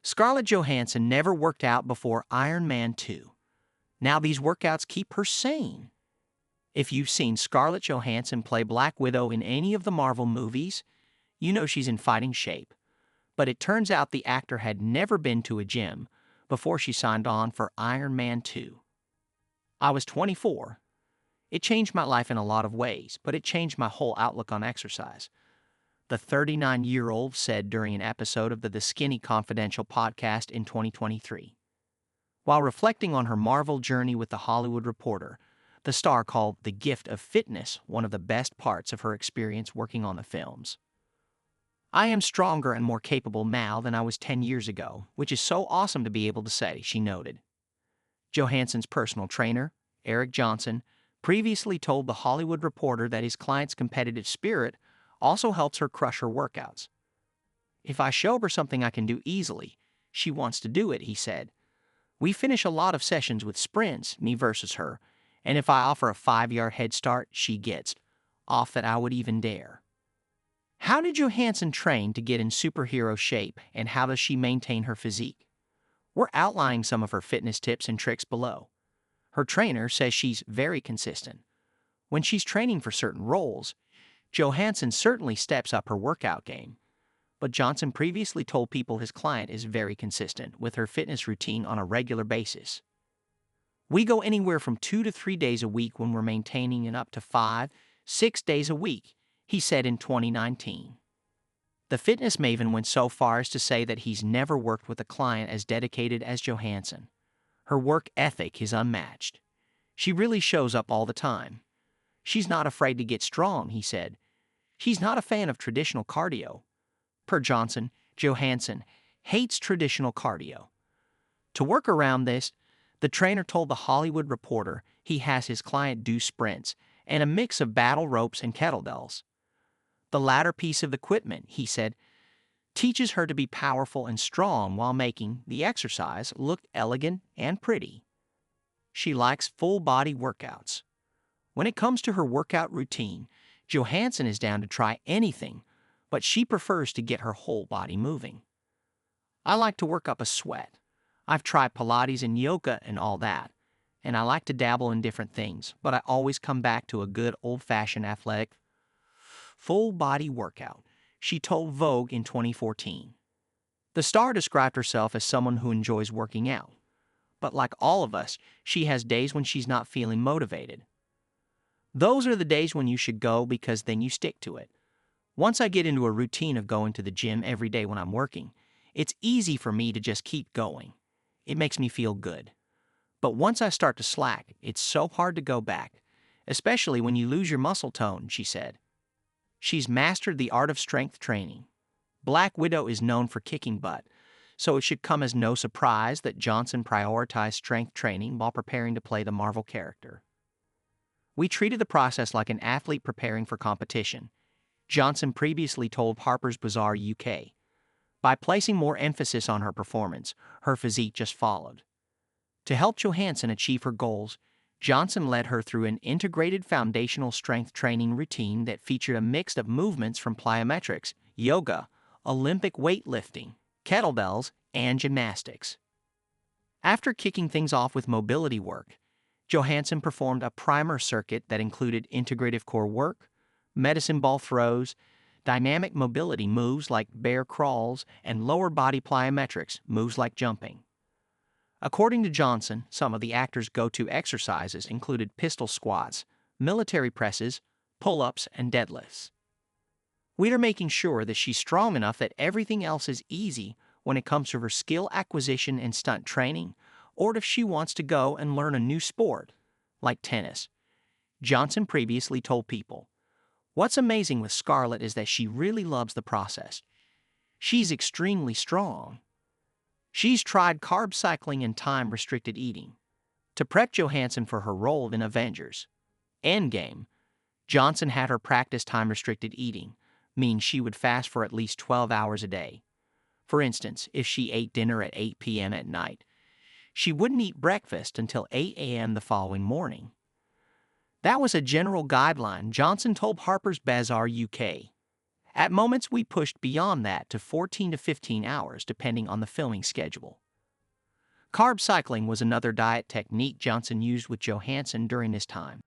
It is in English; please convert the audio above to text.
Scarlett Johansson never worked out before Iron Man 2. Now these workouts keep her sane. If you've seen Scarlett Johansson play Black Widow in any of the Marvel movies, you know she's in fighting shape. But it turns out the actor had never been to a gym before she signed on for Iron Man 2. I was 24. It changed my life in a lot of ways, but it changed my whole outlook on exercise. The 39-year-old said during an episode of the Skinny Confidential podcast in 2023. While reflecting on her Marvel journey with The Hollywood Reporter, the star called the gift of fitness one of the best parts of her experience working on the films. "I am stronger and more capable now than I was 10 years ago, which is so awesome to be able to say," she noted. Johansson's personal trainer, Eric Johnson, previously told The Hollywood Reporter that his client's competitive spirit also helps her crush her workouts. "If I show her something I can do easily, she wants to do it," he said. "We finish a lot of sessions with sprints, me versus her, and if I offer a 5-yard head start, she gets off that I would even dare." How did Johansson train to get in superhero shape, and how does she maintain her physique? We're outlining some of her fitness tips and tricks below. Her trainer says she's very consistent. When she's training for certain roles, Johansson certainly steps up her workout game. But Johnson previously told people his client is very consistent with her fitness routine on a regular basis. "We go anywhere from 2 to 3 days a week when we're maintaining and up to 5, 6 days a week," he said in 2019. The fitness maven went so far as to say that he's never worked with a client as dedicated as Johansson. Her work ethic is unmatched. "She really shows up all the time. She's not afraid to get strong," he said. "She's not a fan of traditional cardio." Per Johnson, Johansson hates traditional cardio. To work around this, the trainer told The Hollywood Reporter he has his client do sprints and a mix of battle ropes and kettlebells. The latter piece of equipment, he said, teaches her to be powerful and strong while making the exercise look elegant and pretty. She likes full-body workouts. When it comes to her workout routine, Johansson is down to try anything, but she prefers to get her whole body moving. "I like to work up a sweat. I've tried Pilates and yoga and all that, and I like to dabble in different things, but I always come back to a good old-fashioned athletic full-body workout," she told Vogue in 2014. The star described herself as someone who enjoys working out, but like all of us, she has days when she's not feeling motivated. "Those are the days when you should go because then you stick to it. Once I get into a routine of going to the gym every day when I'm working, it's easy for me to just keep going. It makes me feel good. But once I start to slack, it's so hard to go back, especially when you lose your muscle tone," she said. She's mastered the art of strength training. Black Widow is known for kicking butt, so it should come as no surprise that Johnson prioritized strength training while preparing to play the Marvel character. "We treated the process like an athlete preparing for competition," Johnson previously told Harper's Bazaar UK. By placing more emphasis on her performance, her physique just followed. To help Johansson achieve her goals, Johnson led her through an integrated foundational strength training routine that featured a mix of movements from plyometrics, yoga, Olympic weightlifting, kettlebells, and gymnastics. After kicking things off with mobility work, Johansson performed a primer circuit that included integrative core work, medicine ball throws, dynamic mobility moves like bear crawls, and lower body plyometrics moves like jumping. According to Johnson, some of the actor's go-to exercises included pistol squats, military presses, pull-ups, and deadlifts. "We're making sure that she's strong enough that everything else is easy when it comes to her skill acquisition and stunt training, or if she wants to go and learn a new sport, like tennis," Johnson previously told People. "What's amazing with Scarlett is that she really loves the process. She's extremely strong. She's tried carb cycling and time-restricted eating." To prep Johansson for her role in Avengers Endgame, Johnson had her practice time-restricted eating, meaning she would fast for at least 12 hours a day. For instance, if she ate dinner at 8 p.m. at night, she wouldn't eat breakfast until 8 a.m. the following morning. That was a general guideline, Johnson told Harper's Bazaar UK. At moments, we pushed beyond that to 14 to 15 hours, depending on the filming schedule. Carb cycling was another diet technique Johnson used with Johansson during his time.